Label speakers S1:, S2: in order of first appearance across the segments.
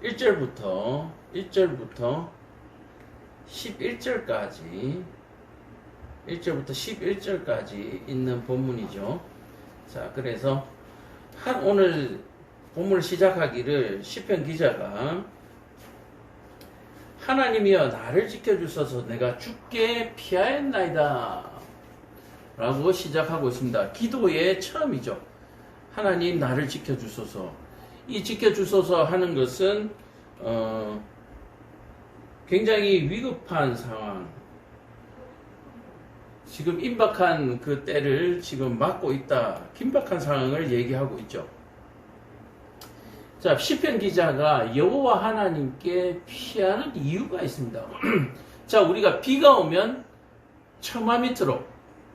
S1: 1절부터 11절까지 1절부터 11절까지 있는 본문이죠. 자, 그래서 오늘 본문을 시작하기를 시편 기자가 하나님이여 나를 지켜주소서 내가 죽게 피하였나이다 라고 시작하고 있습니다. 기도의 처음이죠. 하나님 나를 지켜주소서. 이 지켜주소서 하는 것은 굉장히 위급한 상황, 지금 임박한 그 때를 지금 맞고 있다, 긴박한 상황을 얘기하고 있죠. 자, 시편 기자가 여호와 하나님께 피하는 이유가 있습니다. 자, 우리가 비가 오면 처마 밑으로,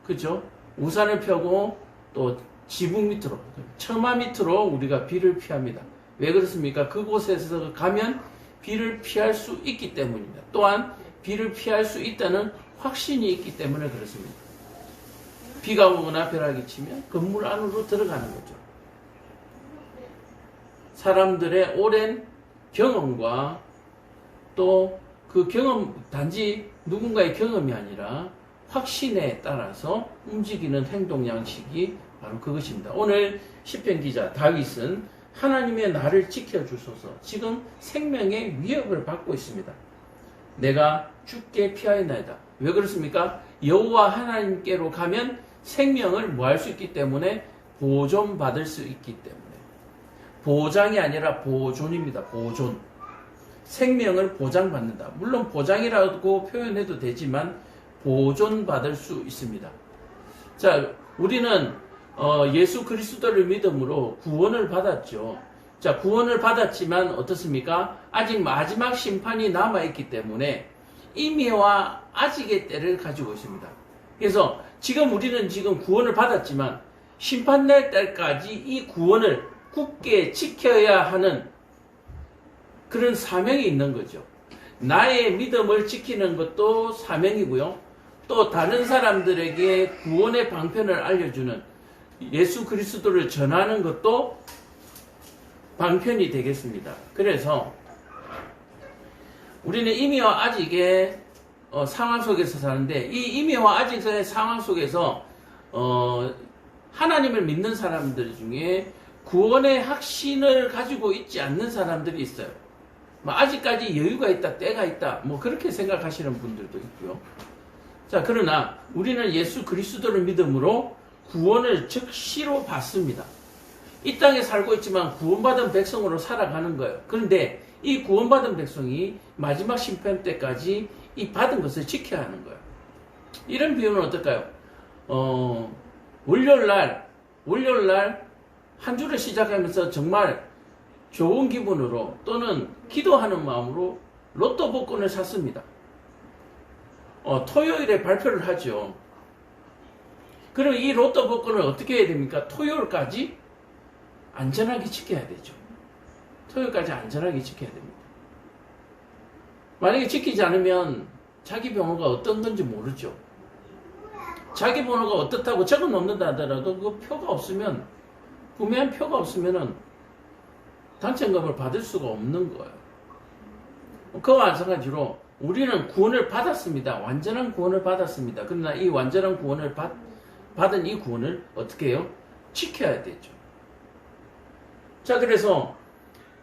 S1: 그죠? 우산을 펴고 또 지붕 밑으로, 처마 밑으로 우리가 비를 피합니다. 왜 그렇습니까? 그곳에서 가면 비를 피할 수 있기 때문입니다. 또한 비를 피할 수 있다는 확신이 있기 때문에 그렇습니다. 비가 오거나 벼락이 치면 건물 안으로 들어가는 거죠. 사람들의 오랜 경험과 또 그 경험, 단지 누군가의 경험이 아니라 확신에 따라서 움직이는 행동 양식이 바로 그것입니다. 오늘 시편 기자 다윗은 하나님의 나를 지켜주소서, 지금 생명의 위협을 받고 있습니다. 내가 죽게 피하였나이다. 왜 그렇습니까? 여호와 하나님께로 가면 생명을 뭐 할 수 있기 때문에 보존받을 수 있기 때문에, 보장이 아니라 보존입니다. 보존. 생명을 보장받는다. 물론 보장이라고 표현해도 되지만 보존받을 수 있습니다. 자, 우리는 예수 그리스도를 믿음으로 구원을 받았죠. 자, 구원을 받았지만 어떻습니까? 아직 마지막 심판이 남아있기 때문에 임의와 아직의 때를 가지고 있습니다. 그래서 지금 우리는 지금 구원을 받았지만 심판날 때까지 이 구원을 굳게 지켜야 하는 그런 사명이 있는 거죠. 나의 믿음을 지키는 것도 사명이고요. 또 다른 사람들에게 구원의 방편을 알려주는 예수 그리스도를 전하는 것도 방편이 되겠습니다. 그래서 우리는 임의와 아직의 상황 속에서 사는데, 이 임의와 아직의 상황 속에서 하나님을 믿는 사람들 중에 구원의 확신을 가지고 있지 않는 사람들이 있어요. 아직까지 여유가 있다, 때가 있다, 그렇게 생각하시는 분들도 있고요. 자, 그러나 우리는 예수 그리스도를 믿음으로 구원을 즉시로 받습니다. 이 땅에 살고 있지만 구원받은 백성으로 살아가는 거예요. 그런데 이 구원받은 백성이 마지막 심판 때까지 이 받은 것을 지켜야 하는 거예요. 이런 비유는 어떨까요? 월요일날 한 주를 시작하면서 정말 좋은 기분으로 또는 기도하는 마음으로 로또 복권을 샀습니다. 토요일에 발표를 하죠. 그럼 이 로또 복권을 어떻게 해야 됩니까? 토요일까지 안전하게 지켜야 되죠. 토요일까지 안전하게 지켜야 됩니다. 만약에 지키지 않으면 자기 번호가 어떤 건지 모르죠. 자기 번호가 어떻다고 적어 놓는다 하더라도 그 표가 없으면, 구매한 표가 없으면은 당첨금을 받을 수가 없는 거예요. 그와 마찬가지로 우리는 구원을 받았습니다. 완전한 구원을 받았습니다. 그러나 이 완전한 구원을 받은 이 구원을 어떻게 해요? 지켜야 되죠. 자, 그래서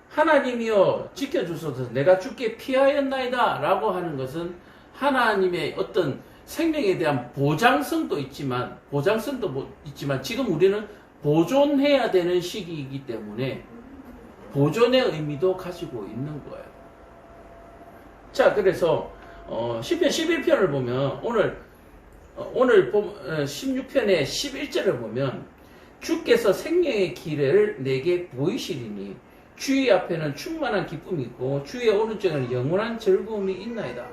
S1: 하나님이여 지켜주소서 내가 죽게 피하였나이다 라고 하는 것은 하나님의 어떤 생명에 대한 보장성도 있지만 지금 우리는 보존해야 되는 시기이기 때문에 보존의 의미도 가지고 있는 거예요. 자, 그래서 시편 11편을 보면 오늘 16편의 11절을 보면 주께서 생명의 길을 내게 보이시리니 주의 앞에는 충만한 기쁨이 있고 주의 오른쪽에는 영원한 즐거움이 있나이다.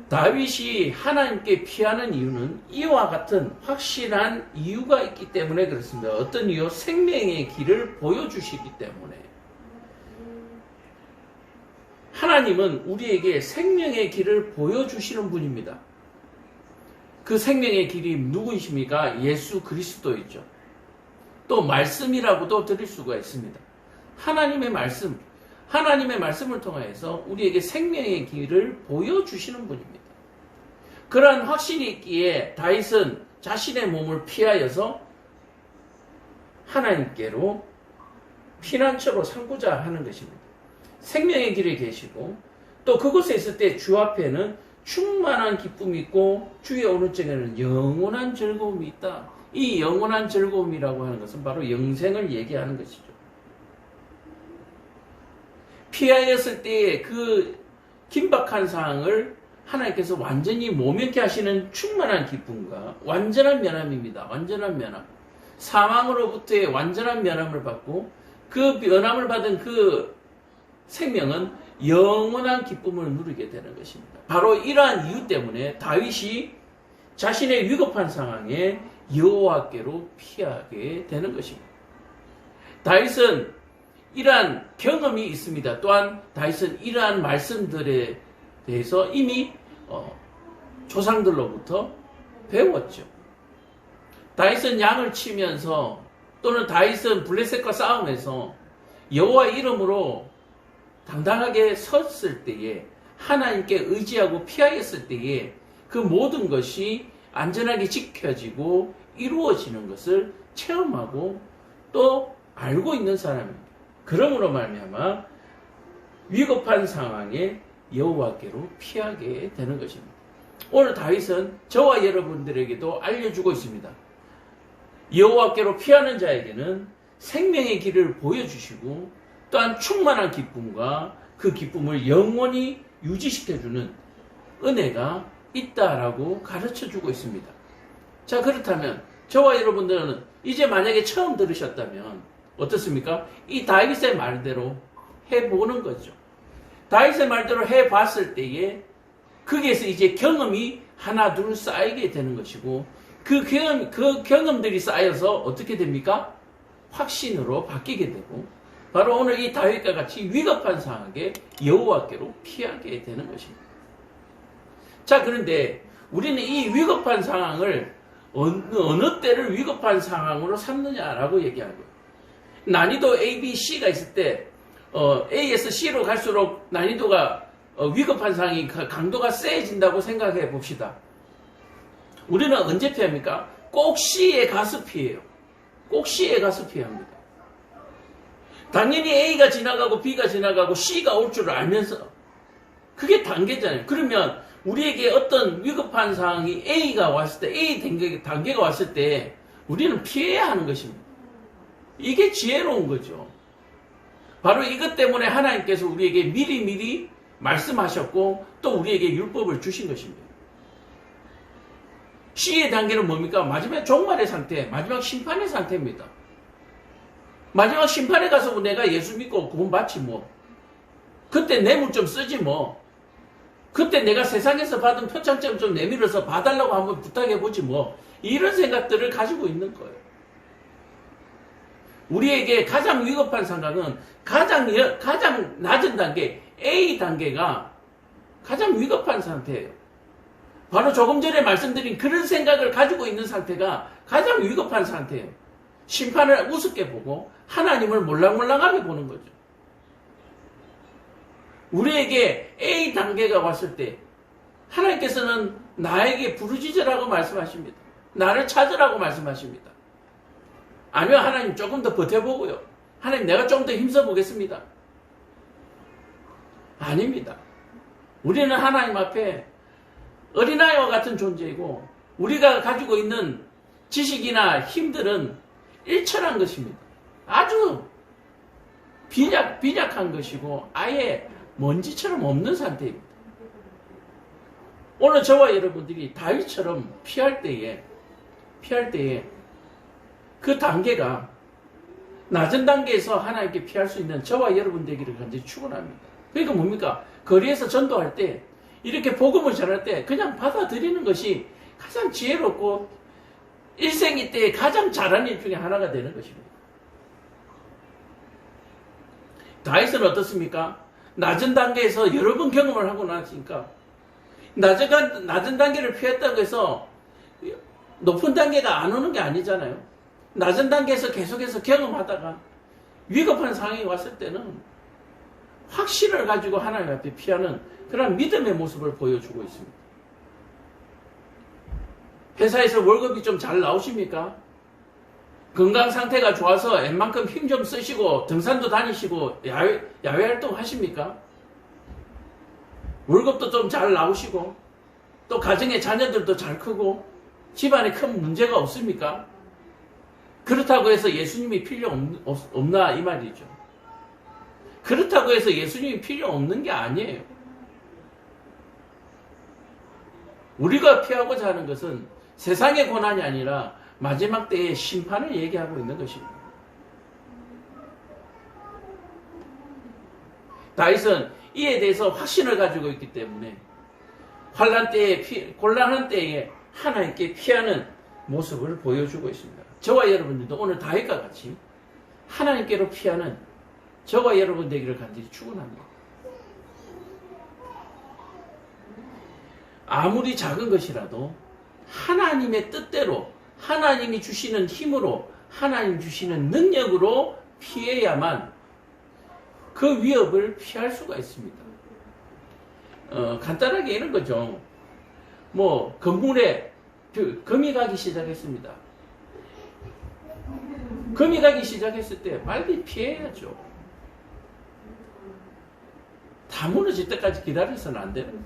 S1: 다윗이 하나님께 피하는 이유는 이와 같은 확실한 이유가 있기 때문에 그렇습니다. 어떤 이유? 생명의 길을 보여주시기 때문에. 하나님은 우리에게 생명의 길을 보여주시는 분입니다. 그 생명의 길이 누구이십니까? 예수 그리스도이죠. 또 말씀이라고도 드릴 수가 있습니다. 하나님의 말씀, 하나님의 말씀을 통하여서 우리에게 생명의 길을 보여주시는 분입니다. 그러한 확신이 있기에 다윗은 자신의 몸을 피하여서 하나님께로 피난처로 삼고자 하는 것입니다. 생명의 길에 계시고 또 그곳에 있을 때 주 앞에는 충만한 기쁨이 있고 주의 오른쪽에는 영원한 즐거움이 있다. 이 영원한 즐거움이라고 하는 것은 바로 영생을 얘기하는 것이죠. 피하였을 때의 그 긴박한 상황을 하나님께서 완전히 모면케 하시는 충만한 기쁨과 완전한 면함입니다. 완전한 면함. 사망으로부터의 완전한 면함을 받고 그 면함을 받은 그 생명은 영원한 기쁨을 누리게 되는 것입니다. 바로 이러한 이유 때문에 다윗이 자신의 위급한 상황에 여호와께로 피하게 되는 것입니다. 다윗은 이러한 경험이 있습니다. 또한 다윗은 이러한 말씀들에 대해서 이미 조상들로부터 배웠죠. 다윗은 양을 치면서 또는 다윗은 블레셋과 싸움에서 여호와의 이름으로 당당하게 섰을 때에 하나님께 의지하고 피하였을 때에 그 모든 것이 안전하게 지켜지고 이루어지는 것을 체험하고 또 알고 있는 사람입니다. 그러므로 말미암아 위급한 상황에 여호와께로 피하게 되는 것입니다. 오늘 다윗은 저와 여러분들에게도 알려주고 있습니다. 여호와께로 피하는 자에게는 생명의 길을 보여주시고 또한 충만한 기쁨과 그 기쁨을 영원히 유지시켜주는 은혜가 있다라고 가르쳐주고 있습니다. 자, 그렇다면 저와 여러분들은 이제 만약에 처음 들으셨다면 어떻습니까? 이 다윗의 말대로 해보는 거죠. 다윗의 말대로 해봤을 때에 거기에서 이제 경험이 하나 둘 쌓이게 되는 것이고 그 경험들이 쌓여서 어떻게 됩니까? 확신으로 바뀌게 되고 바로 오늘 이 다윗과 같이 위급한 상황에 여호와께로 피하게 되는 것입니다. 자, 그런데 우리는 이 위급한 상황을 어느 때를 위급한 상황으로 삼느냐라고 얘기하고요. 난이도 A, B, C가 있을 때 A에서 C로 갈수록 난이도가 위급한 상황이 강도가 세진다고 생각해 봅시다. 우리는 언제 피합니까? 꼭 C에 가서 피해요. 꼭 C에 가서 피합니다. 당연히 A가 지나가고 B가 지나가고 C가 올 줄 알면서 그게 단계잖아요. 그러면 우리에게 어떤 위급한 상황이 A가 왔을 때, A 단계가 왔을 때 우리는 피해야 하는 것입니다. 이게 지혜로운 거죠. 바로 이것 때문에 하나님께서 우리에게 미리미리 말씀하셨고 또 우리에게 율법을 주신 것입니다. C의 단계는 뭡니까? 마지막 종말의 상태, 마지막 심판의 상태입니다. 마지막 심판에 가서 내가 예수 믿고 구원 받지 뭐. 그때 뇌물 좀 쓰지 뭐. 그때 내가 세상에서 받은 표창장 좀 내밀어서 봐달라고 한번 부탁해보지 뭐. 이런 생각들을 가지고 있는 거예요. 우리에게 가장 위급한 상황은 가장 낮은 단계, A 단계가 가장 위급한 상태예요. 바로 조금 전에 말씀드린 그런 생각을 가지고 있는 상태가 가장 위급한 상태예요. 심판을 우습게 보고 하나님을 몰랑몰랑하게 보는 거죠. 우리에게 A 단계가 왔을 때 하나님께서는 나에게 부르짖으라고 말씀하십니다. 나를 찾으라고 말씀하십니다. 아니면 하나님 조금 더 버텨보고요. 하나님 내가 좀 더 힘써보겠습니다. 아닙니다. 우리는 하나님 앞에 어린아이와 같은 존재이고 우리가 가지고 있는 지식이나 힘들은 일천한 것입니다. 아주 빈약한 것이고 아예 먼지처럼 없는 상태입니다. 오늘 저와 여러분들이 다윗처럼 피할 때에 그 단계가 낮은 단계에서 하나님께 피할 수 있는 저와 여러분 되기를 간절히 축원합니다. 그러니까 뭡니까? 거리에서 전도할 때 이렇게 복음을 전할 때 그냥 받아들이는 것이 가장 지혜롭고 일생이 때에 가장 잘하는 일 중에 하나가 되는 것입니다. 다윗은 어떻습니까? 낮은 단계에서 여러 번 경험을 하고 나니까 낮은 단계를 피했다고 해서 높은 단계가 안 오는 게 아니잖아요. 낮은 단계에서 계속해서 경험하다가 위급한 상황이 왔을 때는 확신을 가지고 하나님 앞에 피하는 그런 믿음의 모습을 보여주고 있습니다. 회사에서 월급이 좀 잘 나오십니까? 건강 상태가 좋아서 웬만큼 힘 좀 쓰시고 등산도 다니시고 야외 활동 하십니까? 월급도 좀 잘 나오시고 또 가정의 자녀들도 잘 크고 집안에 큰 문제가 없습니까? 그렇다고 해서 예수님이 필요 없나 이 말이죠. 그렇다고 해서 예수님이 필요 없는 게 아니에요. 우리가 피하고자 하는 것은 세상의 고난이 아니라 마지막 때의 심판을 얘기하고 있는 것입니다. 다윗은 이에 대해서 확신을 가지고 있기 때문에 환난 때에 곤란한 때에 하나님께 피하는 모습을 보여주고 있습니다. 저와 여러분들도 오늘 다윗과 같이 하나님께로 피하는 저와 여러분 되기를 간절히 축원합니다. 아무리 작은 것이라도 하나님의 뜻대로 하나님이 주시는 힘으로 하나님 주시는 능력으로 피해야만 그 위협을 피할 수가 있습니다. 간단하게 이런 거죠. 건물에 금이 가기 시작했습니다. 금이 가기 시작했을 때 빨리 피해야죠. 다 무너질 때까지 기다려서는 안 되는.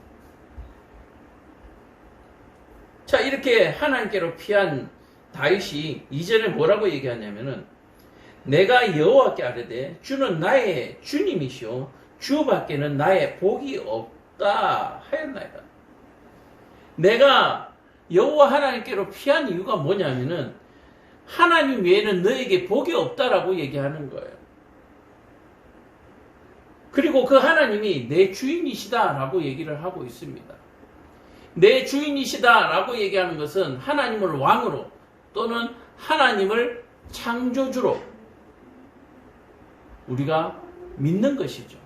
S1: 자, 이렇게 하나님께로 피한 다윗이 이전에 뭐라고 얘기하냐면은 내가 여호와께 아뢰되 주는 나의 주님이시오 주밖에는 나의 복이 없다 하였나이다. 내가 여호와 하나님께로 피한 이유가 뭐냐면은 하나님 외에는 너에게 복이 없다라고 얘기하는 거예요. 그리고 그 하나님이 내 주인이시다라고 얘기를 하고 있습니다. 내 주인이시다라고 얘기하는 것은 하나님을 왕으로 또는 하나님을 창조주로 우리가 믿는 것이죠.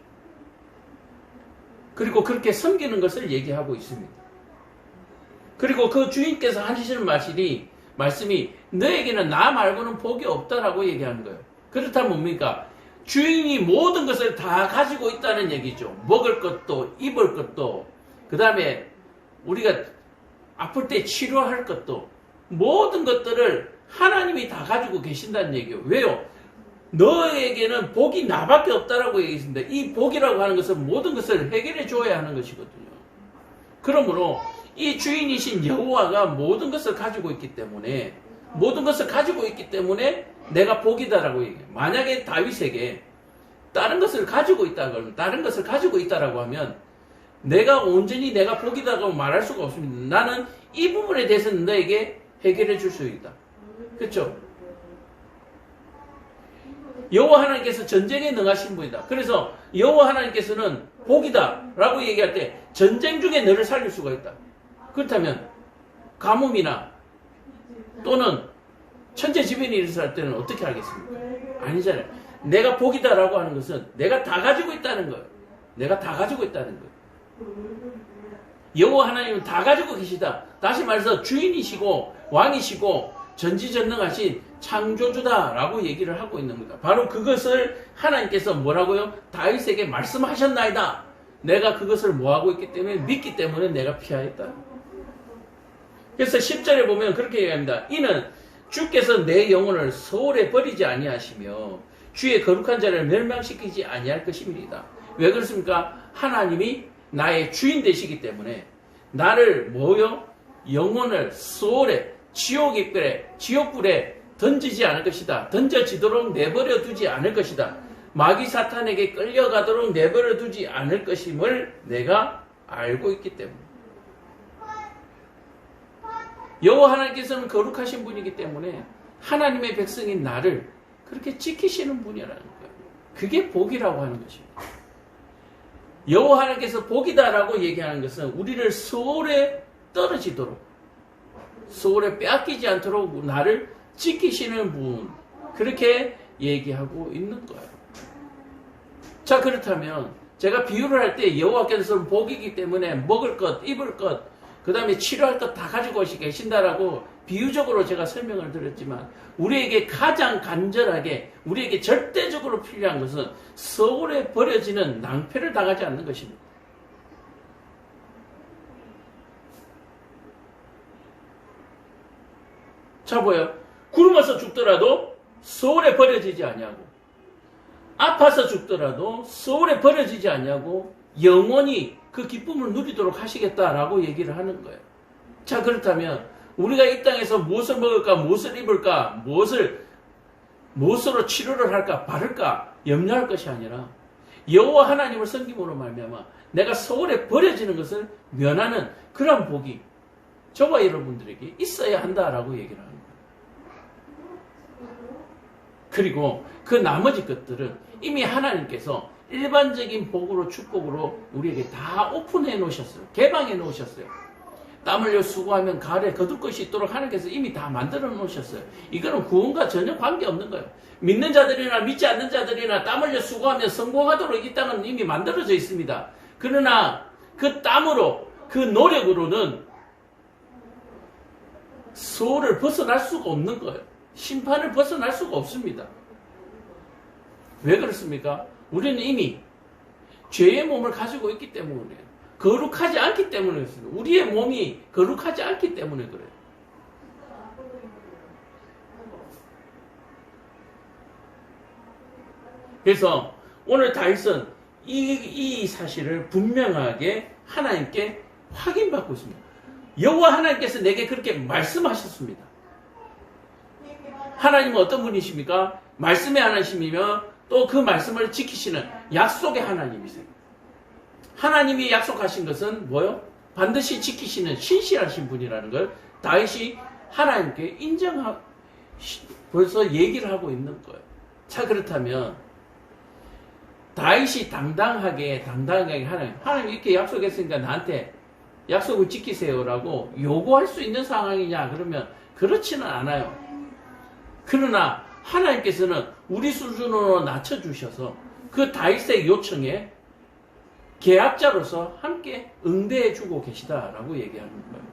S1: 그리고 그렇게 섬기는 것을 얘기하고 있습니다. 그리고 그 주인께서 하시는 말씀이 너에게는 나 말고는 복이 없다라고 얘기하는 거예요. 그렇다면 뭡니까? 주인이 모든 것을 다 가지고 있다는 얘기죠. 먹을 것도 입을 것도 그 다음에 우리가 아플 때 치료할 것도 모든 것들을 하나님이 다 가지고 계신다는 얘기예요. 왜요? 너에게는 복이 나밖에 없다라고 얘기했습니다. 이 복이라고 하는 것은 모든 것을 해결해 줘야 하는 것이거든요. 그러므로 이 주인이신 여호와가 모든 것을 가지고 있기 때문에 내가 복이다라고 얘기해요. 만약에 다윗에게 다른 것을 가지고 있다라고 하면 내가 온전히 내가 복이다라고 말할 수가 없습니다. 나는 이 부분에 대해서는 너에게 해결해 줄 수 있다. 그렇죠? 여호와 하나님께서 전쟁에 능하신 분이다. 그래서 여호와 하나님께서는 복이다라고 얘기할 때 전쟁 중에 너를 살릴 수가 있다. 그렇다면 가뭄이나 또는 천재지변이 일어날 때는 어떻게 하겠습니까? 아니잖아요. 내가 복이다라고 하는 것은 내가 다 가지고 있다는 거예요. 내가 다 가지고 있다는 거예요. 여호와 하나님은 다 가지고 계시다. 다시 말해서 주인이시고 왕이시고 전지전능하신 창조주다라고 얘기를 하고 있는 겁니다. 바로 그것을 하나님께서 뭐라고요? 다윗에게 말씀하셨나이다. 내가 그것을 뭐하고 있기 때문에 믿기 때문에 내가 피하였다. 그래서 10절에 보면 그렇게 얘기합니다. 이는 주께서 내 영혼을 소홀히 버리지 아니하시며 주의 거룩한 자를 멸망시키지 아니할 것입니다. 왜 그렇습니까? 하나님이 나의 주인 되시기 때문에 나를 영혼을 소홀히 지옥불에 던지지 않을 것이다. 던져지도록 내버려 두지 않을 것이다. 마귀 사탄에게 끌려가도록 내버려 두지 않을 것임을 내가 알고 있기 때문에. 여호와 하나님께서는 거룩하신 분이기 때문에 하나님의 백성인 나를 그렇게 지키시는 분이라는 거예요. 그게 복이라고 하는 것입니다. 여호와 하나님께서 복이다라고 얘기하는 것은 우리를 소홀에 떨어지도록 소홀에 빼앗기지 않도록 나를 지키시는 분, 그렇게 얘기하고 있는 거예요. 자, 그렇다면 제가 비유를 할 때 여호와께서는 복이기 때문에 먹을 것, 입을 것, 그 다음에 치료할 것 다 가지고 계신다라고 비유적으로 제가 설명을 드렸지만 우리에게 가장 간절하게 우리에게 절대적으로 필요한 것은 서울에 버려지는 낭패를 당하지 않는 것입니다. 자 보여. 굶어서 죽더라도 서울에 버려지지 아니하고 아파서 죽더라도 서울에 버려지지 아니하고 영원히 그 기쁨을 누리도록 하시겠다라고 얘기를 하는 거예요. 자 그렇다면 우리가 이 땅에서 무엇을 먹을까, 무엇을 입을까, 무엇으로 치료를 할까, 바를까 염려할 것이 아니라 여호와 하나님을 섬김으로 말미암아 내가 서울에 버려지는 것을 면하는 그런 복이 저와 여러분들에게 있어야 한다라고 얘기를 하는 거예요. 그리고 그 나머지 것들은 이미 하나님께서 일반적인 복으로 축복으로 우리에게 다 오픈해 놓으셨어요. 개방해 놓으셨어요. 땀 흘려 수고하면 가을에 거둘 것이 있도록 하나님께서 이미 다 만들어 놓으셨어요. 이거는 구원과 전혀 관계없는 거예요. 믿는 자들이나 믿지 않는 자들이나 땀 흘려 수고하면 성공하도록 이 땅은 이미 만들어져 있습니다. 그러나 그 땀으로 그 노력으로는 소를 벗어날 수가 없는 거예요. 심판을 벗어날 수가 없습니다. 왜 그렇습니까? 우리는 이미 죄의 몸을 가지고 있기 때문에 거룩하지 않기 때문에 그렇습니다. 우리의 몸이 거룩하지 않기 때문에 그래요. 그래서 오늘 다윗은 이 사실을 분명하게 하나님께 확인받고 있습니다. 여호와 하나님께서 내게 그렇게 말씀하셨습니다. 하나님은 어떤 분이십니까? 말씀의 하나님이며 또 그 말씀을 지키시는 약속의 하나님이세요. 하나님이 약속하신 것은 뭐요? 반드시 지키시는 신실하신 분이라는 걸 다윗이 하나님께 벌써 얘기를 하고 있는 거예요. 자 그렇다면 다윗이 당당하게 하나님 이렇게 약속했으니까 나한테 약속을 지키세요라고 요구할 수 있는 상황이냐 그러면 그렇지는 않아요. 그러나 하나님께서는 우리 수준으로 낮춰주셔서 그 다윗의 요청에 계약자로서 함께 응대해주고 계시다라고 얘기하는 거예요.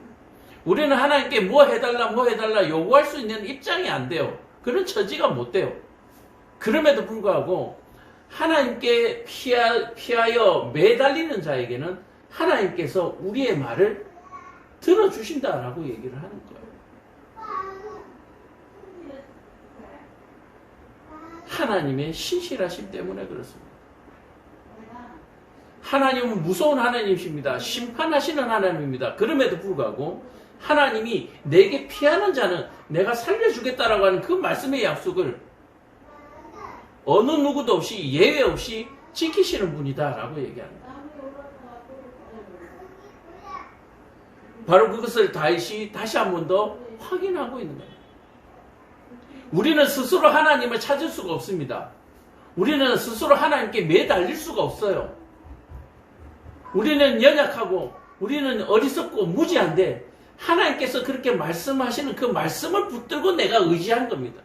S1: 우리는 하나님께 뭐 해달라 요구할 수 있는 입장이 안 돼요. 그런 처지가 못 돼요. 그럼에도 불구하고 하나님께 피하여 매달리는 자에게는 하나님께서 우리의 말을 들어주신다라고 얘기를 하는 거예요. 하나님의 신실하심 때문에 그렇습니다. 하나님은 무서운 하나님이십니다. 심판하시는 하나님입니다. 그럼에도 불구하고 하나님이 내게 피하는 자는 내가 살려주겠다라고 하는 그 말씀의 약속을 어느 누구도 없이 예외 없이 지키시는 분이다라고 얘기합니다. 바로 그것을 다윗이 다시 한 번 더 확인하고 있는 거예요. 우리는 스스로 하나님을 찾을 수가 없습니다. 우리는 스스로 하나님께 매달릴 수가 없어요. 우리는 연약하고 우리는 어리석고 무지한데 하나님께서 그렇게 말씀하시는 그 말씀을 붙들고 내가 의지한 겁니다.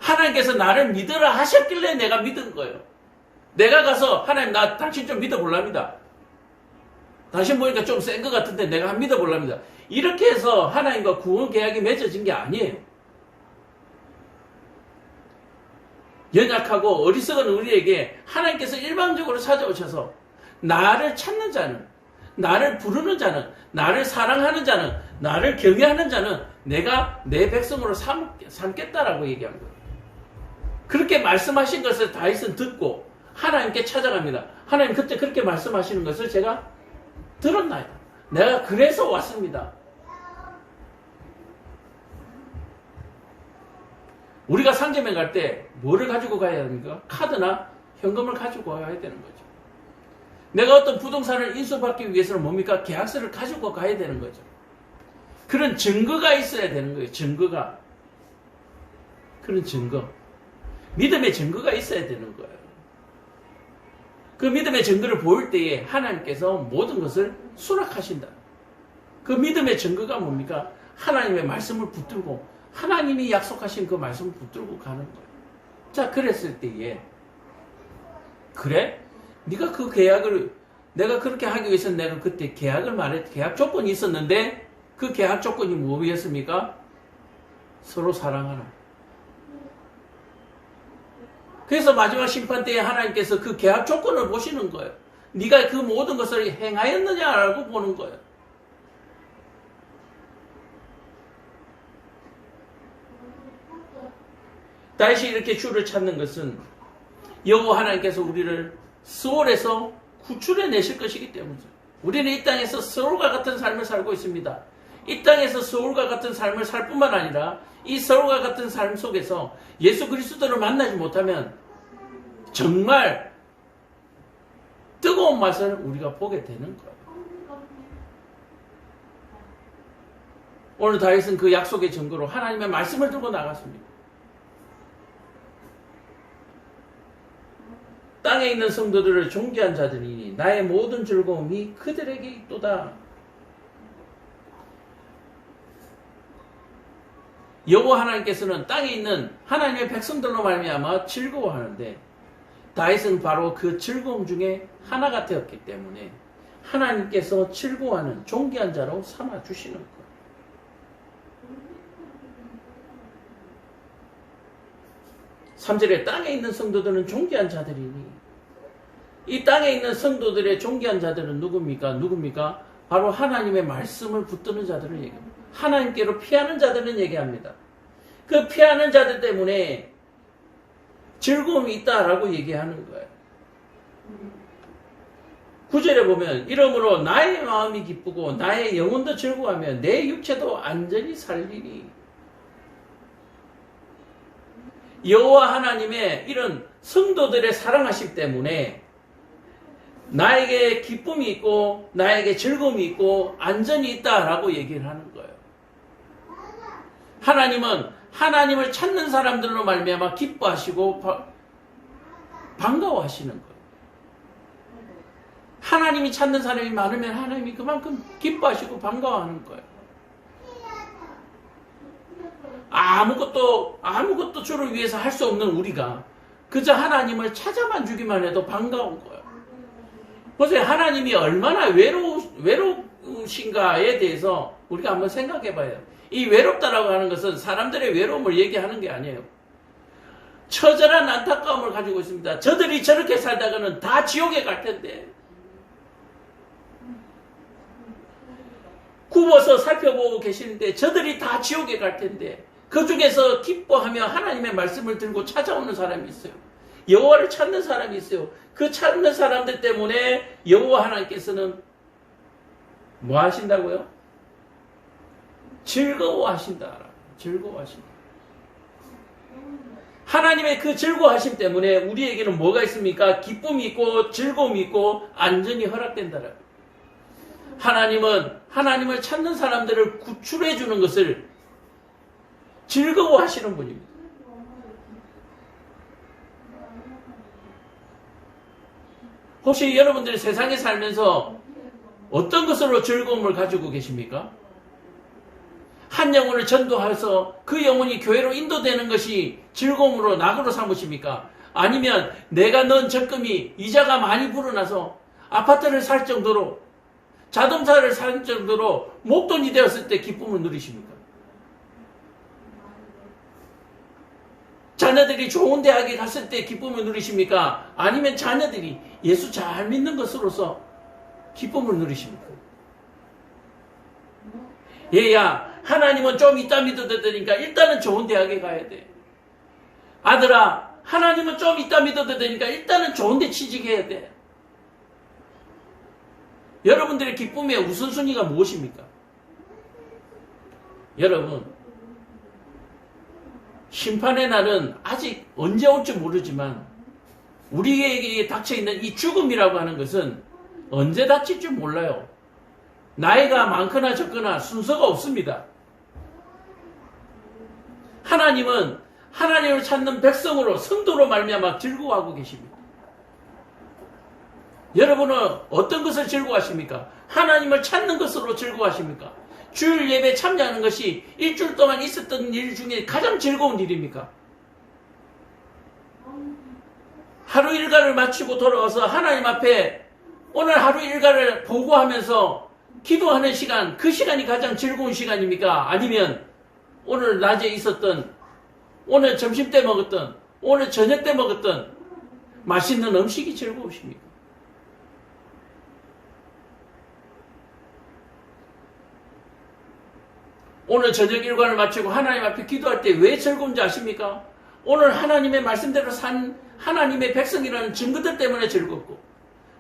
S1: 하나님께서 나를 믿으라 하셨길래 내가 믿은 거예요. 내가 가서 하나님 나 당신 좀 믿어볼랍니다. 당신 보니까 좀 센 것 같은데 내가 한 믿어볼랍니다. 이렇게 해서 하나님과 구원 계약이 맺어진 게 아니에요. 연약하고 어리석은 우리에게 하나님께서 일방적으로 찾아오셔서 나를 찾는 자는, 나를 부르는 자는, 나를 사랑하는 자는, 나를 경외하는 자는 내가 내 백성으로 삼겠다라고 얘기한 거예요. 그렇게 말씀하신 것을 다윗은 듣고 하나님께 찾아갑니다. 하나님 그때 그렇게 말씀하시는 것을 제가 들었나이다. 내가 그래서 왔습니다. 우리가 상점에 갈 때 뭐를 가지고 가야 합니까? 카드나 현금을 가지고 가야 되는 거죠. 내가 어떤 부동산을 인수받기 위해서는 뭡니까? 계약서를 가지고 가야 되는 거죠. 그런 증거가 있어야 되는 거예요. 증거가. 그런 증거. 믿음의 증거가 있어야 되는 거예요. 그 믿음의 증거를 보일 때에 하나님께서 모든 것을 수락하신다. 그 믿음의 증거가 뭡니까? 하나님의 말씀을 붙들고 하나님이 약속하신 그 말씀을 붙들고 가는 거예요. 자, 그랬을 때에 그래? 네가 그 계약을 내가 그렇게 하기 위해서 내가 그때 계약 조건이 있었는데 그 계약 조건이 뭐였습니까? 서로 사랑하라. 그래서 마지막 심판 때에 하나님께서 그 계약 조건을 보시는 거예요. 네가 그 모든 것을 행하였느냐라고 보는 거예요. 다시 이렇게 주를 찾는 것은 여호와 하나님께서 우리를 스올에서 구출해 내실 것이기 때문이죠. 우리는 이 땅에서 스올과 같은 삶을 살고 있습니다. 이 땅에서 스올과 같은 삶을 살 뿐만 아니라 이 스올과 같은 삶 속에서 예수 그리스도를 만나지 못하면 정말 뜨거운 맛을 우리가 보게 되는 거예요. 오늘 다윗은 그 약속의 증거로 하나님의 말씀을 들고 나갔습니다. 땅에 있는 성도들을 존귀한 자들이니 나의 모든 즐거움이 그들에게 있도다. 여호와 하나님께서는 땅에 있는 하나님의 백성들로 말미암아 즐거워하는데 다윗은 바로 그 즐거움 중에 하나가 되었기 때문에 하나님께서 즐거워하는 존귀한 자로 삼아 주시는 거예요. 3절에 땅에 있는 성도들은 존귀한 자들이니 이 땅에 있는 성도들의 존귀한 자들은 누굽니까? 바로 하나님의 말씀을 붙드는 자들을 얘기합니다. 하나님께로 피하는 자들은 얘기합니다. 그 피하는 자들 때문에 즐거움이 있다라고 얘기하는 거예요. 9절에 보면 이러므로 나의 마음이 기쁘고 나의 영혼도 즐거워하며 내 육체도 안전히 살리니 여호와 하나님의 이런 성도들의 사랑하심 때문에 나에게 기쁨이 있고 나에게 즐거움이 있고 안전이 있다라고 얘기를 하는 거예요. 하나님은 하나님을 찾는 사람들로 말미암아 기뻐하시고 반가워하시는 거예요. 하나님이 찾는 사람이 많으면 하나님이 그만큼 기뻐하시고 반가워하는 거예요. 아무것도 주를 위해서 할 수 없는 우리가 그저 하나님을 찾아만 주기만 해도 반가운 거예요. 보세요. 하나님이 얼마나 외로우신가에 대해서 우리가 한번 생각해 봐요. 이 외롭다라고 하는 것은 사람들의 외로움을 얘기하는 게 아니에요. 처절한 안타까움을 가지고 있습니다. 저들이 저렇게 살다가는 다 지옥에 갈 텐데. 굽어서 살펴보고 계시는데 저들이 다 지옥에 갈 텐데 그 중에서 기뻐하며 하나님의 말씀을 들고 찾아오는 사람이 있어요. 여호와를 찾는 사람이 있어요. 그 찾는 사람들 때문에 여호와 하나님께서는 뭐 하신다고요? 즐거워하신다. 즐거워하신다. 하나님의 그 즐거워하심 때문에 우리에게는 뭐가 있습니까? 기쁨이 있고 즐거움이 있고 안전이 허락된다. 하나님은 하나님을 찾는 사람들을 구출해 주는 것을 즐거워하시는 분입니다. 혹시 여러분들이 세상에 살면서 어떤 것으로 즐거움을 가지고 계십니까? 한 영혼을 전도해서 그 영혼이 교회로 인도되는 것이 즐거움으로 낙으로 삼으십니까? 아니면 내가 넣은 적금이 이자가 많이 불어나서 아파트를 살 정도로 자동차를 살 정도로 목돈이 되었을 때 기쁨을 누리십니까? 자녀들이 좋은 대학에 갔을 때 기쁨을 누리십니까? 아니면 자녀들이 예수 잘 믿는 것으로서 기쁨을 누리십니까? 얘야, 하나님은 좀 이따 믿어도 되니까 일단은 좋은 대학에 가야 돼. 아들아, 하나님은 좀 이따 믿어도 되니까 일단은 좋은 데 취직해야 돼. 여러분들의 기쁨의 우선순위가 무엇입니까? 여러분, 심판의 날은 아직 언제 올지 모르지만 우리에게 닥쳐있는 이 죽음이라고 하는 것은 언제 닥칠지 몰라요. 나이가 많거나 적거나 순서가 없습니다. 하나님은 하나님을 찾는 백성으로 성도로 말미암아 즐거워하고 계십니다. 여러분은 어떤 것을 즐거워하십니까? 하나님을 찾는 것으로 즐거워하십니까? 주일 예배 참여하는 것이 일주일 동안 있었던 일 중에 가장 즐거운 일입니까? 하루 일과를 마치고 돌아와서 하나님 앞에 오늘 하루 일과를 보고하면서 기도하는 시간, 그 시간이 가장 즐거운 시간입니까? 아니면 오늘 낮에 있었던, 오늘 점심 때 먹었던, 오늘 저녁 때 먹었던 맛있는 음식이 즐거우십니까? 오늘 저녁 일과를 마치고 하나님 앞에 기도할 때 왜 즐거운지 아십니까? 오늘 하나님의 말씀대로 산 하나님의 백성이라는 증거들 때문에 즐겁고,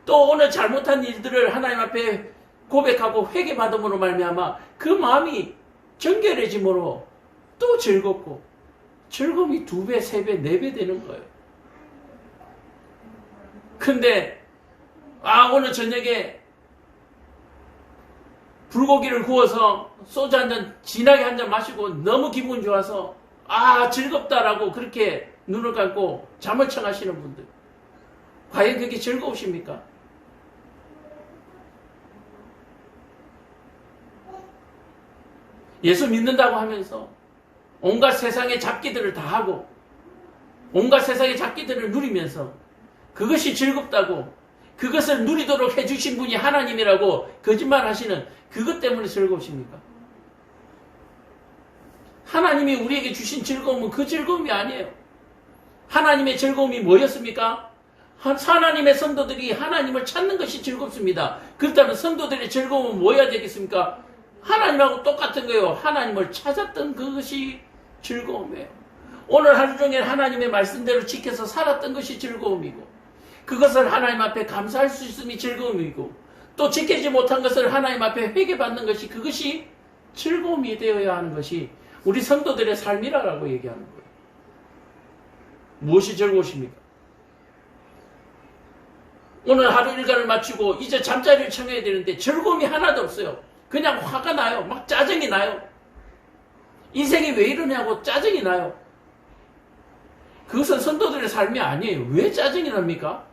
S1: 또 오늘 잘못한 일들을 하나님 앞에 고백하고 회개받음으로 말미암아 그 마음이 정결해짐으로 또 즐겁고, 즐거움이 2배, 3배, 4배 되는 거예요. 근데 오늘 저녁에 불고기를 구워서 소주 한 잔, 진하게 한 잔 마시고 너무 기분 좋아서 즐겁다라고 그렇게 눈을 감고 잠을 청하시는 분들, 과연 그게 즐거우십니까? 예수 믿는다고 하면서 온갖 세상의 잡기들을 다 하고 온갖 세상의 잡기들을 누리면서 그것이 즐겁다고, 그것을 누리도록 해주신 분이 하나님이라고 거짓말 하시는 그것 때문에 즐거우십니까? 하나님이 우리에게 주신 즐거움은 그 즐거움이 아니에요. 하나님의 즐거움이 뭐였습니까? 하나님의 성도들이 하나님을 찾는 것이 즐겁습니다. 그렇다면 성도들의 즐거움은 뭐여야 되겠습니까? 하나님하고 똑같은 거예요. 하나님을 찾았던 그것이 즐거움이에요. 오늘 하루 종일 하나님의 말씀대로 지켜서 살았던 것이 즐거움이고, 그것을 하나님 앞에 감사할 수 있음이 즐거움이고, 또 지키지 못한 것을 하나님 앞에 회개받는 것이, 그것이 즐거움이 되어야 하는 것이 우리 성도들의 삶이라고 얘기하는 거예요. 무엇이 즐거우십니까? 오늘 하루 일과를 마치고 이제 잠자리를 청해야 되는데 즐거움이 하나도 없어요. 그냥 화가 나요. 막 짜증이 나요. 인생이 왜 이러냐고 짜증이 나요. 그것은 성도들의 삶이 아니에요. 왜 짜증이 납니까?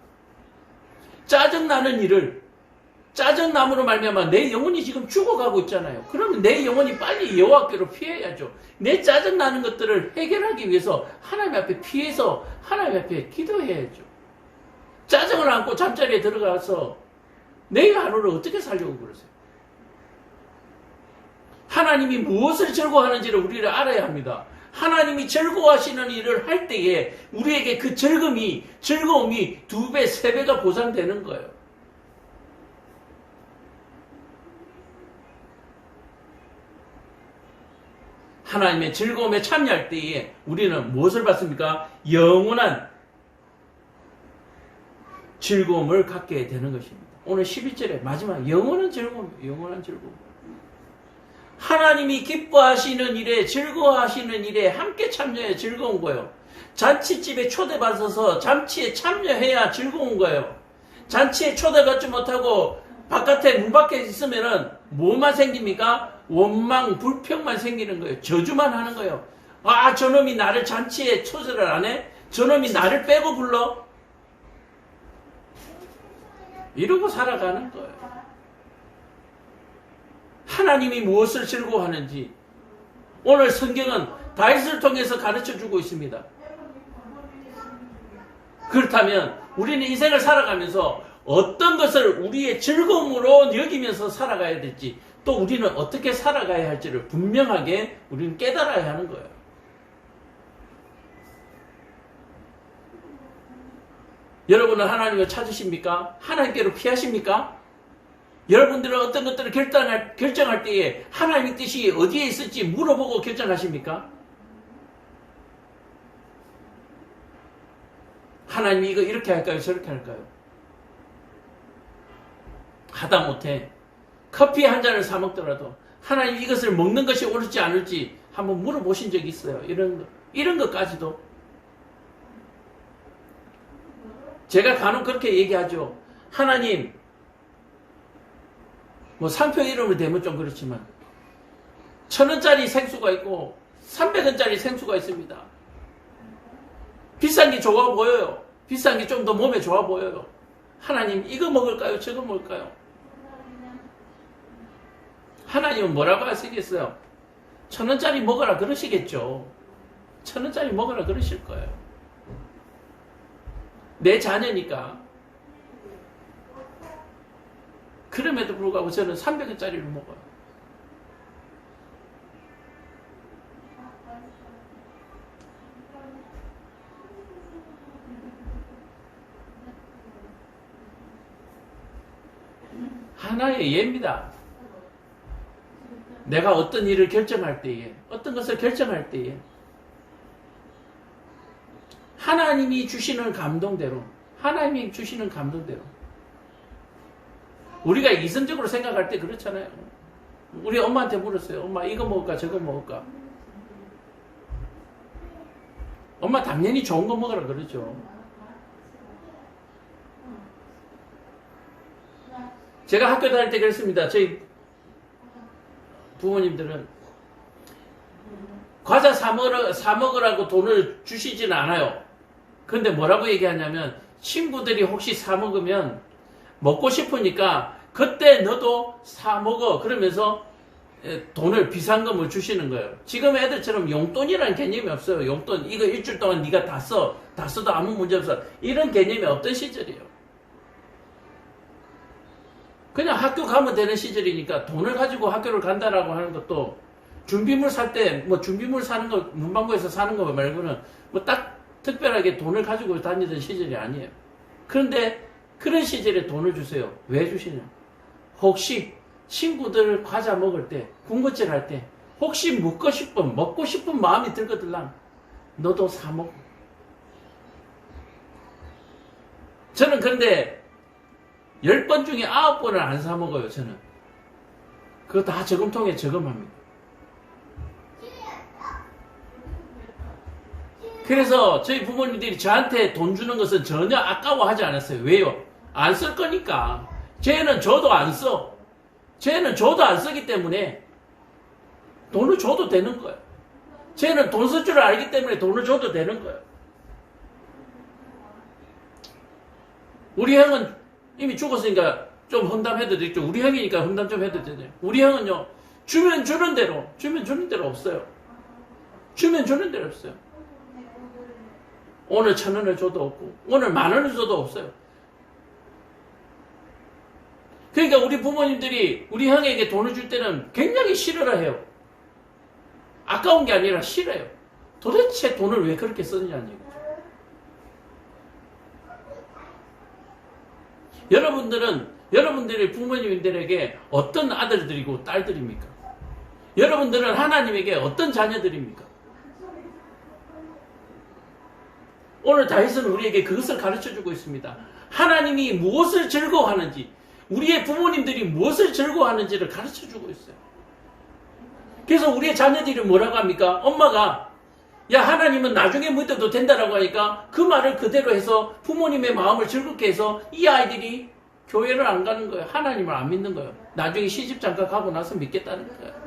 S1: 짜증나는 일을, 짜증남으로 말미암아 내 영혼이 지금 죽어가고 있잖아요. 그러면 내 영혼이 빨리 여호와께로 피해야죠. 내 짜증나는 것들을 해결하기 위해서 하나님 앞에 피해서 하나님 앞에 기도해야죠. 짜증을 안고 잠자리에 들어가서 내일 하루를 어떻게 살려고 그러세요? 하나님이 무엇을 즐거워하는지를 우리를 알아야 합니다. 하나님이 즐거워하시는 일을 할 때에 우리에게 그 즐거움이 2배, 3배가 보장되는 거예요. 하나님의 즐거움에 참여할 때에 우리는 무엇을 받습니까? 영원한 즐거움을 갖게 되는 것입니다. 오늘 12절에 마지막 영원한 즐거움이에요. 영원한 즐거움. 하나님이 기뻐하시는 일에, 즐거워하시는 일에 함께 참여해야 즐거운 거예요. 잔치집에 초대받아서 잔치에 참여해야 즐거운 거예요. 잔치에 초대받지 못하고 바깥에 문 밖에 있으면은 뭐만 생깁니까? 원망, 불평만 생기는 거예요. 저주만 하는 거예요. 저놈이 나를 잔치에 초대를 안 해? 저놈이 나를 빼고 불러? 이러고 살아가는 거예요. 하나님이 무엇을 즐거워하는지 오늘 성경은 다윗을 통해서 가르쳐주고 있습니다. 그렇다면 우리는 인생을 살아가면서 어떤 것을 우리의 즐거움으로 여기면서 살아가야 될지, 또 우리는 어떻게 살아가야 할지를 분명하게 우리는 깨달아야 하는 거예요. 여러분은 하나님을 찾으십니까? 하나님께로 피하십니까? 여러분들은 어떤 것들을 결정할 때에 하나님의 뜻이 어디에 있을지 물어보고 결정하십니까? 하나님이 이거 이렇게 할까요? 저렇게 할까요? 하다못해 커피 한 잔을 사 먹더라도 하나님 이것을 먹는 것이 옳을지 않을지 한번 물어보신 적이 있어요. 이런 것까지도. 제가 간혹 그렇게 얘기하죠. 하나님, 상표 이름을 대면 좀 그렇지만 1,000원짜리 생수가 있고 300원짜리 생수가 있습니다. 비싼 게 좋아 보여요. 비싼 게 좀 더 몸에 좋아 보여요. 하나님, 이거 먹을까요? 저거 먹을까요? 하나님은 뭐라고 하시겠어요? 1,000원짜리 먹으라 그러시겠죠. 1,000원짜리 먹으라 그러실 거예요. 내 자녀니까. 그럼에도 불구하고 저는 300원짜리를 먹어요. 하나의 예입니다. 내가 어떤 일을 결정할 때에, 어떤 것을 결정할 때에 하나님이 주시는 감동대로, 하나님이 주시는 감동대로. 우리가 이성적으로 생각할 때 그렇잖아요. 우리 엄마한테 물었어요. 엄마 이거 먹을까 저거 먹을까? 엄마 당연히 좋은 거 먹으라 그러죠. 제가 학교 다닐 때 그랬습니다. 저희 부모님들은 과자 사 먹으라고 돈을 주시지는 않아요. 그런데 뭐라고 얘기하냐면 친구들이 혹시 사 먹으면 먹고 싶으니까 그때 너도 사 먹어. 그러면서 돈을 비상금을 주시는 거예요. 지금 애들처럼 용돈이라는 개념이 없어요. 용돈 이거 일주일 동안 네가 다 써. 다 써도 아무 문제 없어. 이런 개념이 없던 시절이에요. 그냥 학교 가면 되는 시절이니까 돈을 가지고 학교를 간다라고 하는 것도 준비물 살 때 뭐 준비물 사는 거 문방구에서 사는 거 말고는 뭐 딱 특별하게 돈을 가지고 다니던 시절이 아니에요. 그런데 그런 시절에 돈을 주세요. 왜 주시냐? 혹시 친구들 과자 먹을 때, 군것질 할 때 혹시 먹고 싶은 마음이 들거들랑 너도 사 먹어. 저는 근데 10번 중에 9번을 안 사 먹어요, 저는. 그거 다 저금통에 저금합니다. 그래서 저희 부모님들이 저한테 돈 주는 것은 전혀 아까워하지 않았어요. 왜요? 안 쓸 거니까. 쟤는 줘도 안 써. 쟤는 줘도 안 쓰기 때문에 돈을 줘도 되는 거예요. 쟤는 돈 쓸 줄 알기 때문에 돈을 줘도 되는 거예요. 우리 형은 이미 죽었으니까 좀 험담해도 되죠. 우리 형이니까 험담 좀 해도 되죠. 우리 형은요, 주면 주는 대로 없어요. 주면 주는 대로 없어요. 오늘 1,000원을 줘도 없고, 오늘 10,000원을 줘도 없어요. 그러니까 우리 부모님들이 우리 형에게 돈을 줄 때는 굉장히 싫어라 해요. 아까운 게 아니라 싫어요. 도대체 돈을 왜 그렇게 쓰느냐는 얘기죠. 여러분들이 부모님들에게 어떤 아들들이고 딸들입니까? 여러분들은 하나님에게 어떤 자녀들입니까? 오늘 다윗은 우리에게 그것을 가르쳐주고 있습니다. 하나님이 무엇을 즐거워하는지, 우리의 부모님들이 무엇을 즐거워하는지를 가르쳐주고 있어요. 그래서 우리의 자녀들이 뭐라고 합니까? 엄마가 야 하나님은 나중에 믿어도 된다라고 하니까 그 말을 그대로 해서 부모님의 마음을 즐겁게 해서 이 아이들이 교회를 안 가는 거예요. 하나님을 안 믿는 거예요. 나중에 시집 장가 가고 나서 믿겠다는 거예요.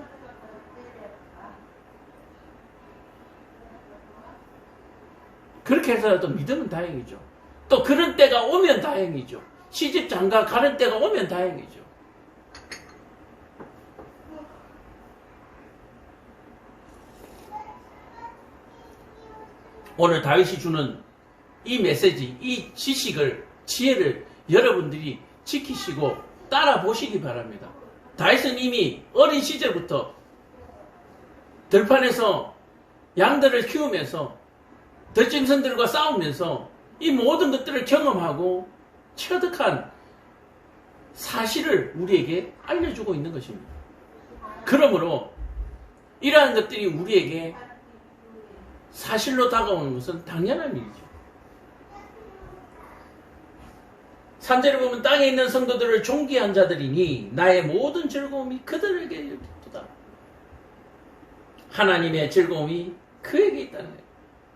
S1: 그렇게 해서라도 믿으면 다행이죠. 또 그런 때가 오면 다행이죠. 시집 장가 가는 때가 오면 다행이죠. 오늘 다윗이 주는 이 메시지, 이 지식을, 지혜를 여러분들이 지키시고 따라 보시기 바랍니다. 다윗은 이미 어린 시절부터 들판에서 양들을 키우면서 들짐승들과 싸우면서 이 모든 것들을 경험하고 체득한 사실을 우리에게 알려주고 있는 것입니다. 그러므로 이러한 것들이 우리에게 사실로 다가오는 것은 당연한 일이죠. 3절에 보면 땅에 있는 성도들을 존귀한 자들이니 나의 모든 즐거움이 그들에게 있다. 하나님의 즐거움이 그에게 있다는 거예요.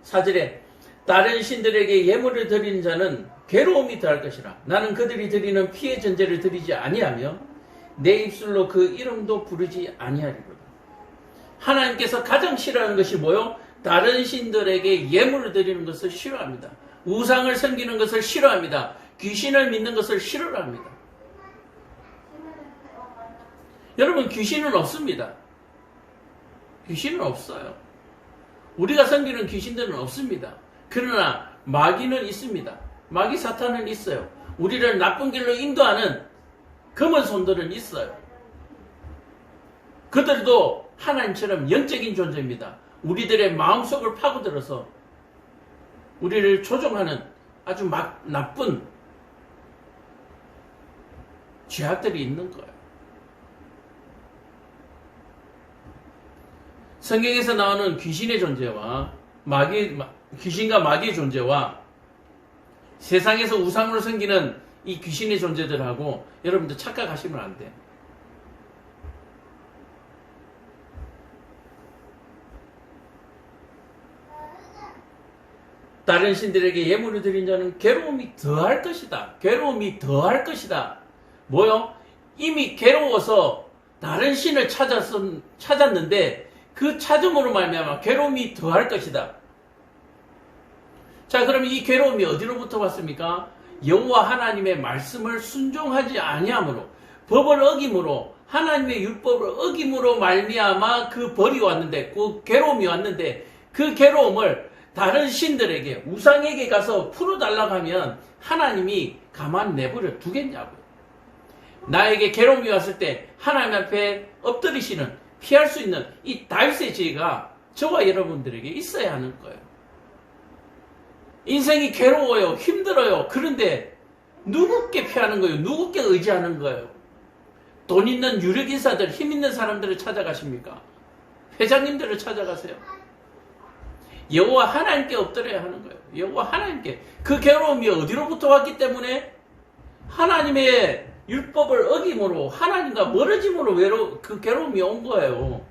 S1: 4절에 다른 신들에게 예물을 드리는 자는 괴로움이 더할 것이라. 나는 그들이 드리는 피의 전제를 드리지 아니하며 내 입술로 그 이름도 부르지 아니하리로다. 하나님께서 가장 싫어하는 것이 뭐요? 다른 신들에게 예물을 드리는 것을 싫어합니다. 우상을 섬기는 것을 싫어합니다. 귀신을 믿는 것을 싫어합니다. 여러분, 귀신은 없습니다. 귀신은 없어요. 우리가 섬기는 귀신들은 없습니다. 그러나 마귀는 있습니다. 마귀 사탄은 있어요. 우리를 나쁜 길로 인도하는 검은 손들은 있어요. 그들도 하나님처럼 영적인 존재입니다. 우리들의 마음속을 파고들어서 우리를 조종하는 아주 나쁜 죄악들이 있는 거예요. 성경에서 나오는 귀신의 존재와 귀신과 마귀의 존재와 세상에서 우상으로 섬기는 이 귀신의 존재들하고 여러분들 착각하시면 안 돼요. 다른 신들에게 예물을 드린 자는 괴로움이 더할 것이다. 괴로움이 더할 것이다. 뭐요? 이미 괴로워서 다른 신을 찾았는데 그 찾음으로 말미암아 괴로움이 더할 것이다. 자, 그럼 이 괴로움이 어디로부터 왔습니까? 여호와 하나님의 말씀을 순종하지 아니함으로, 법을 어김으로, 하나님의 율법을 어김으로 말미암아 그 벌이 왔는데, 그 괴로움이 왔는데, 그 괴로움을 다른 신들에게, 우상에게 가서 풀어달라고 하면 하나님이 가만 내버려 두겠냐고요. 나에게 괴로움이 왔을 때 하나님 앞에 엎드리시는, 피할 수 있는 이 다윗의 지혜가 저와 여러분들에게 있어야 하는 거예요. 인생이 괴로워요. 힘들어요. 그런데 누구께 피하는 거예요? 누구께 의지하는 거예요? 돈 있는 유력인사들, 힘 있는 사람들을 찾아가십니까? 회장님들을 찾아가세요. 여호와 하나님께 엎드려야 하는 거예요. 여호와 하나님께. 그 괴로움이 어디로부터 왔기 때문에 하나님의 율법을 어김으로, 하나님과 멀어짐으로 그 괴로움이 온 거예요.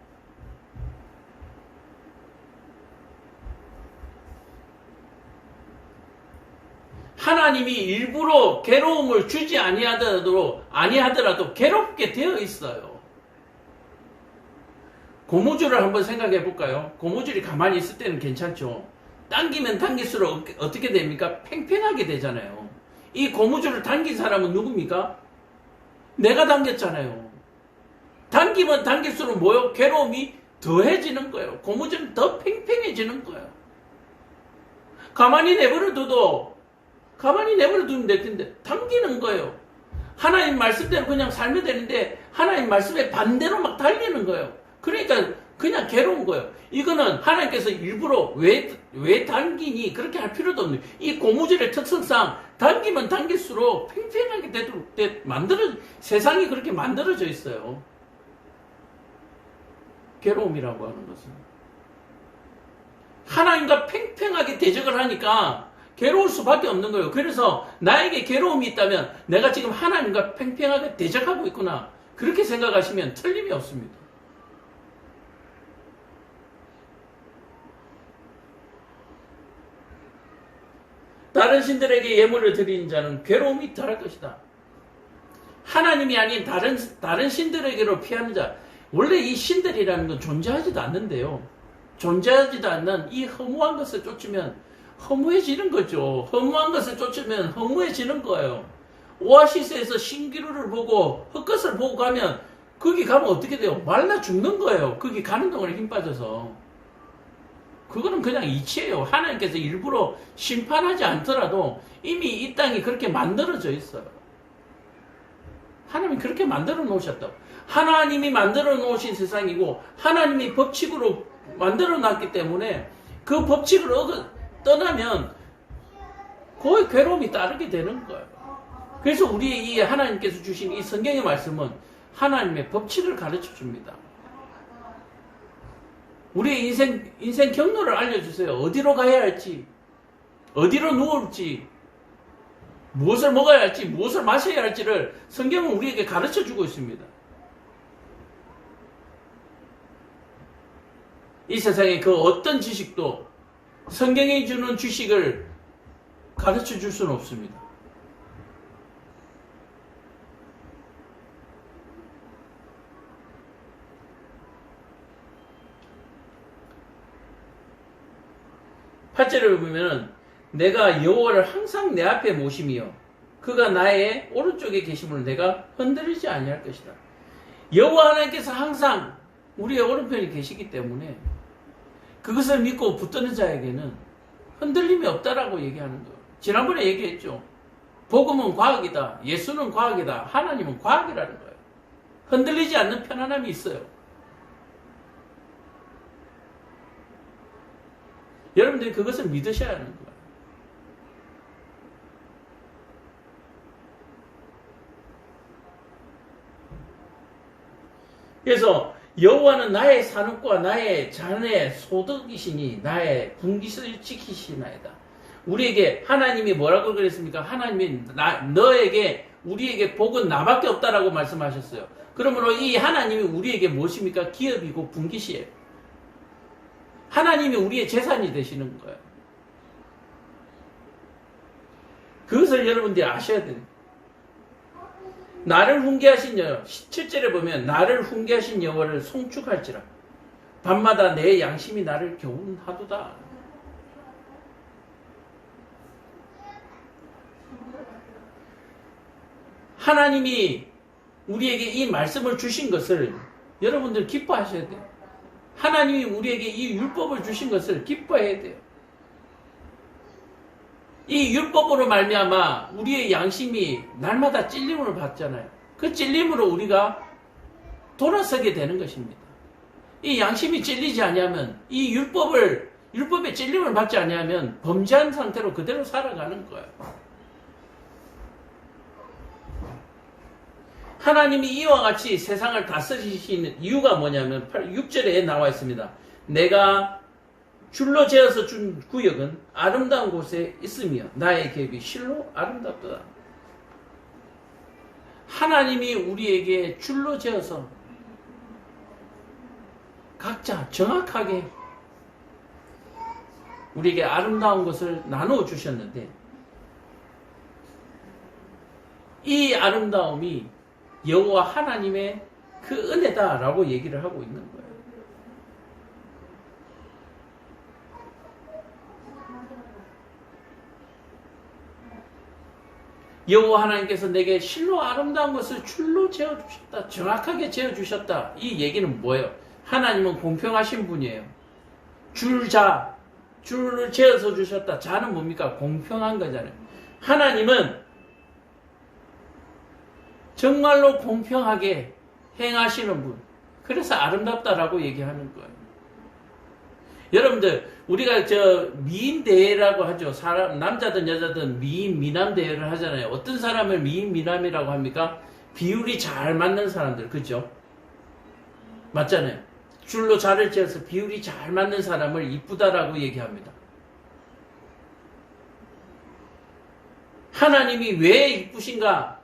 S1: 하나님이 일부러 괴로움을 주지 아니하더라도 괴롭게 되어 있어요. 고무줄을 한번 생각해 볼까요? 고무줄이 가만히 있을 때는 괜찮죠. 당기면 당길수록 어떻게 됩니까? 팽팽하게 되잖아요. 이 고무줄을 당긴 사람은 누굽니까? 내가 당겼잖아요. 당기면 당길수록 뭐요? 괴로움이 더해지는 거예요. 고무줄은 더 팽팽해지는 거예요. 가만히 내버려 두면 될 텐데 당기는 거예요. 하나님 말씀대로 그냥 살면 되는데 하나님 말씀에 반대로 막 달리는 거예요. 그러니까 그냥 괴로운 거예요. 이거는 하나님께서 일부러 왜 당기니 그렇게 할 필요도 없는, 이 고무줄의 특성상 당기면 당길수록 팽팽하게 되도록 세상이 그렇게 만들어져 있어요. 괴로움이라고 하는 것은 하나님과 팽팽하게 대적을 하니까 괴로울 수밖에 없는 거예요. 그래서 나에게 괴로움이 있다면 내가 지금 하나님과 팽팽하게 대적하고 있구나, 그렇게 생각하시면 틀림이 없습니다. 다른 신들에게 예물을 드리는 자는 괴로움이 덜할 것이다. 하나님이 아닌 다른 신들에게로 피하는 자, 원래 이 신들이라는 건 존재하지도 않는데요. 존재하지도 않는 이 허무한 것을 쫓으면 허무해지는 거죠. 허무한 것을 쫓으면 허무해지는 거예요. 오아시스에서 신기루를 보고 흙것을 보고 가면 거기 가면 어떻게 돼요? 말라 죽는 거예요. 거기 가는 동안에 힘 빠져서. 그거는 그냥 이치예요. 하나님께서 일부러 심판하지 않더라도 이미 이 땅이 그렇게 만들어져 있어요. 하나님이 그렇게 만들어 놓으셨다고. 하나님이 만들어 놓으신 세상이고 하나님이 법칙으로 만들어 놨기 때문에 그 법칙을 떠나면 거의 괴로움이 따르게 되는 거예요. 그래서 우리 이 하나님께서 주신 이 성경의 말씀은 하나님의 법칙을 가르쳐 줍니다. 우리의 인생 경로를 알려주세요. 어디로 가야 할지, 어디로 누울지, 무엇을 먹어야 할지, 무엇을 마셔야 할지를 성경은 우리에게 가르쳐 주고 있습니다. 이 세상에 그 어떤 지식도 성경이 주는 지식을 가르쳐 줄 수는 없습니다. 팔절을 보면은 내가 여호와를 항상 내 앞에 모심이요 그가 나의 오른쪽에 계심을 내가 흔들리지 아니할 것이다. 여호와 하나님께서 항상 우리의 오른편에 계시기 때문에 그것을 믿고 붙드는 자에게는 흔들림이 없다라고 얘기하는 거예요. 지난번에 얘기했죠. 복음은 과학이다. 예수는 과학이다. 하나님은 과학이라는 거예요. 흔들리지 않는 편안함이 있어요. 여러분들이 그것을 믿으셔야 하는 거예요. 그래서 여호와는 나의 산업과 나의 자녀의 소득이시니 나의 분깃을 지키시나이다. 우리에게 하나님이 뭐라고 그랬습니까? 하나님이 우리에게 복은 나밖에 없다라고 말씀하셨어요. 그러므로 이 하나님이 우리에게 무엇입니까? 기업이고 분깃이에요. 하나님이 우리의 재산이 되시는 거예요. 그것을 여러분들이 아셔야 돼요. 나를 훈계하신 여호와, 7절에 보면 나를 훈계하신 여호와를 송축할지라 밤마다 내 양심이 나를 교훈하도다. 하나님이 우리에게 이 말씀을 주신 것을 여러분들 기뻐하셔야 돼요. 하나님이 우리에게 이 율법을 주신 것을 기뻐해야 돼요. 이 율법으로 말미암아 우리의 양심이 날마다 찔림을 받잖아요. 그 찔림으로 우리가 돌아서게 되는 것입니다. 이 양심이 찔리지 아니하면 이 율법의 찔림을 받지 아니하면 범죄한 상태로 그대로 살아가는 거예요. 하나님이 이와 같이 세상을 다스리시는 이유가 뭐냐면 6절에 나와 있습니다. 내가 줄로 재어서 준 구역은 아름다운 곳에 있으며 나의 계획이 실로 아름답도다. 하나님이 우리에게 줄로 재어서 각자 정확하게 우리에게 아름다운 것을 나누어 주셨는데 이 아름다움이 여호와 하나님의 그 은혜다라고 얘기를 하고 있는 거예요. 여호와 하나님께서 내게 실로 아름다운 것을 줄로 재어주셨다. 정확하게 재어주셨다. 이 얘기는 뭐예요? 하나님은 공평하신 분이에요. 줄을 재어서 주셨다. 자는 뭡니까? 공평한 거잖아요. 하나님은 정말로 공평하게 행하시는 분. 그래서 아름답다라고 얘기하는 거예요. 여러분들, 우리가 미인 대회라고 하죠. 남자든 여자든 미인, 미남 대회를 하잖아요. 어떤 사람을 미인, 미남이라고 합니까? 비율이 잘 맞는 사람들, 그죠? 맞잖아요. 줄로 자를 지어서 비율이 잘 맞는 사람을 이쁘다라고 얘기합니다. 하나님이 왜 이쁘신가?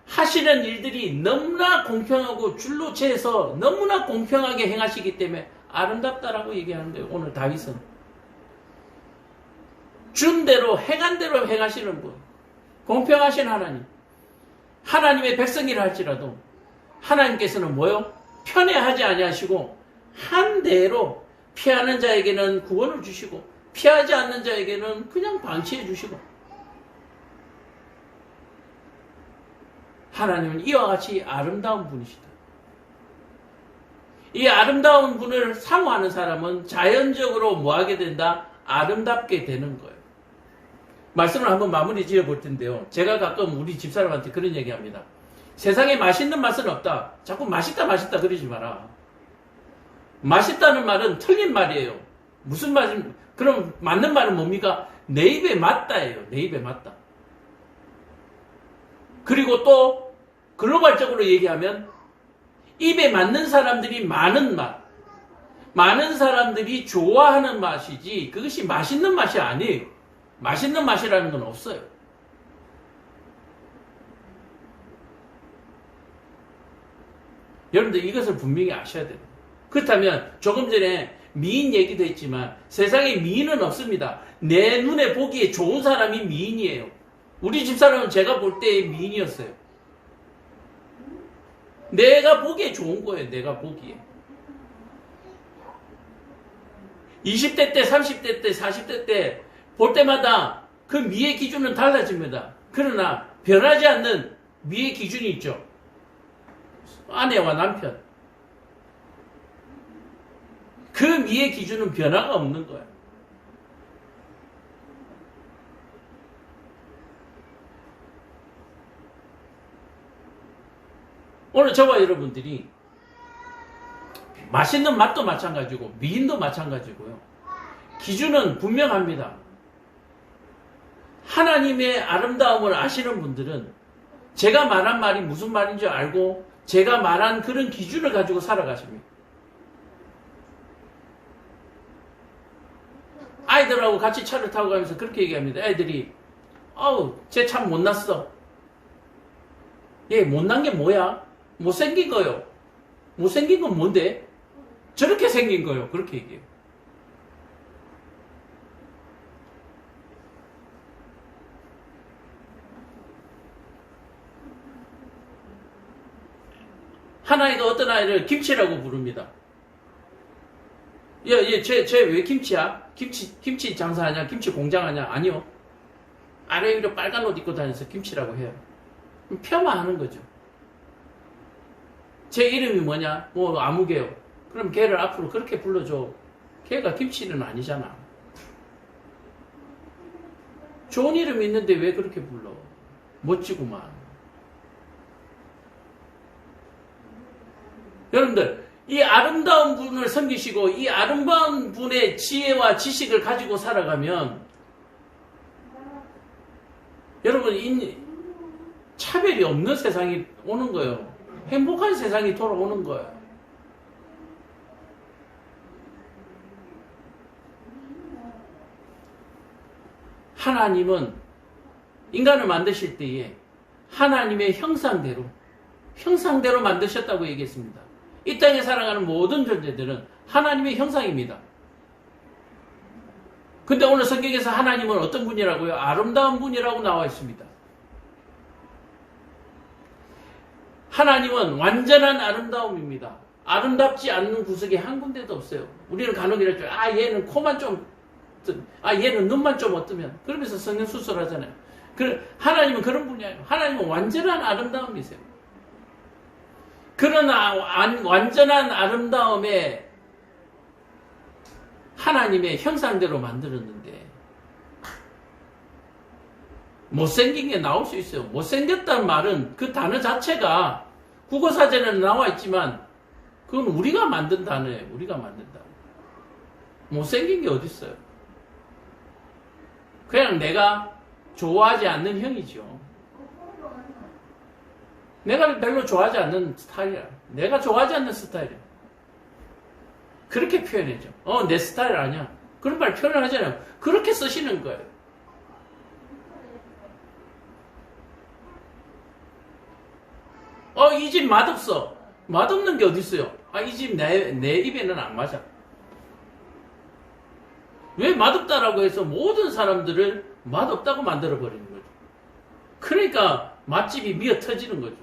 S1: 하시는 일들이 너무나 공평하고 줄로 재서 너무나 공평하게 행하시기 때문에 아름답다라고 얘기하는 거예요. 오늘 다윗은 준 대로 행한 대로 행하시는 분, 공평하신 하나님, 하나님의 백성이라 할지라도 하나님께서는 뭐요? 편애하지 아니하시고 한 대로 피하는 자에게는 구원을 주시고 피하지 않는 자에게는 그냥 방치해 주시고 하나님은 이와 같이 아름다운 분이시다. 이 아름다운 분을 사모하는 사람은 자연적으로 뭐하게 된다? 아름답게 되는 거예요. 말씀을 한번 마무리 지어 볼 텐데요. 제가 가끔 우리 집사람한테 그런 얘기 합니다. 세상에 맛있는 맛은 없다. 자꾸 맛있다 그러지 마라. 맛있다는 말은 틀린 말이에요. 무슨 말이, 그럼 맞는 말은 뭡니까? 내 입에 맞다예요. 내 입에 맞다. 그리고 또 글로벌적으로 얘기하면 입에 맞는 사람들이 많은 맛, 많은 사람들이 좋아하는 맛이지 그것이 맛있는 맛이 아니에요. 맛있는 맛이라는 건 없어요. 여러분들 이것을 분명히 아셔야 돼요. 그렇다면 조금 전에 미인 얘기도 했지만 세상에 미인은 없습니다. 내 눈에 보기에 좋은 사람이 미인이에요. 우리 집사람은 제가 볼 때의 미인이었어요. 내가 보기에 좋은 거예요. 내가 보기에. 20대 때, 30대 때, 40대 때 볼 때마다 그 미의 기준은 달라집니다. 그러나 변하지 않는 미의 기준이 있죠. 아내와 남편. 그 미의 기준은 변화가 없는 거예요. 오늘 저와 여러분들이 맛있는 맛도 마찬가지고 미인도 마찬가지고요. 기준은 분명합니다. 하나님의 아름다움을 아시는 분들은 제가 말한 말이 무슨 말인지 알고 제가 말한 그런 기준을 가지고 살아가십니다. 아이들하고 같이 차를 타고 가면서 그렇게 얘기합니다. 애들이 쟤 참 못났어. 얘 못난 게 뭐야? 못생긴 거요. 못생긴 건 뭔데? 저렇게 생긴 거요. 그렇게 얘기해요. 한 아이가 어떤 아이를 김치라고 부릅니다. 쟤 왜 김치야? 김치 장사하냐? 김치 공장하냐? 아니요. 아래 위로 빨간 옷 입고 다녀서 김치라고 해요. 폄하하는 거죠. 제 이름이 뭐냐? 뭐 아무개요. 그럼 걔를 앞으로 그렇게 불러줘. 걔가 김치는 아니잖아. 좋은 이름이 있는데 왜 그렇게 불러? 멋지구만. 여러분들, 이 아름다운 분을 섬기시고 이 아름다운 분의 지혜와 지식을 가지고 살아가면 여러분 차별이 없는 세상이 오는 거예요. 행복한 세상이 돌아오는 거예요. 하나님은 인간을 만드실 때에 하나님의 형상대로 만드셨다고 얘기했습니다. 이 땅에 살아가는 모든 존재들은 하나님의 형상입니다. 근데 오늘 성경에서 하나님은 어떤 분이라고요? 아름다운 분이라고 나와 있습니다. 하나님은 완전한 아름다움입니다. 아름답지 않는 구석이 한 군데도 없어요. 우리는 간혹 이랬죠. 얘는 코만 좀, 얘는 눈만 좀 어떠면. 그러면서 성경 수술하잖아요. 하나님은 그런 분이에요. 하나님은 완전한 아름다움이세요. 그러나 완전한 아름다움에 하나님의 형상대로 만들었는데 못생긴 게 나올 수 있어요. 못생겼다는 말은 그 단어 자체가 국어사전에는 나와 있지만 그건 우리가 만든 단어예요. 우리가 만든 단어. 못생긴 게 어디 있어요? 그냥 내가 좋아하지 않는 형이죠. 내가 별로 좋아하지 않는 스타일이야. 내가 좋아하지 않는 스타일이야. 그렇게 표현해줘. 내 스타일 아니야. 그런 말 표현을 하잖아요. 그렇게 쓰시는 거예요. 이 집 맛없어. 맛없는 게 어디 있어요? 이 집 내 입에는 안 맞아. 왜 맛없다라고 해서 모든 사람들을 맛없다고 만들어버리는 거죠. 그러니까 맛집이 미어 터지는 거죠.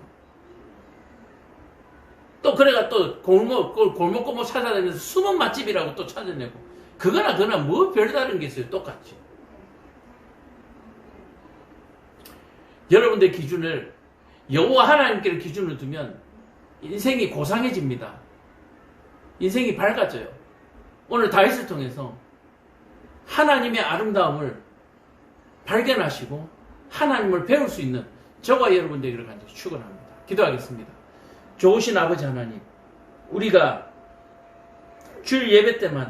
S1: 또 그래가 또 골목골목 찾아다니면서 숨은 맛집이라고 또 찾아내고 그거나 뭐 별다른 게 있어요. 똑같지. 여러분들의 기준을 여호와 하나님께 기준을 두면 인생이 고상해집니다. 인생이 밝아져요. 오늘 다윗을 통해서 하나님의 아름다움을 발견하시고 하나님을 배울 수 있는 저와 여러분들에게 간절히 축원합니다. 기도하겠습니다. 좋으신 아버지 하나님, 우리가 주일 예배 때마다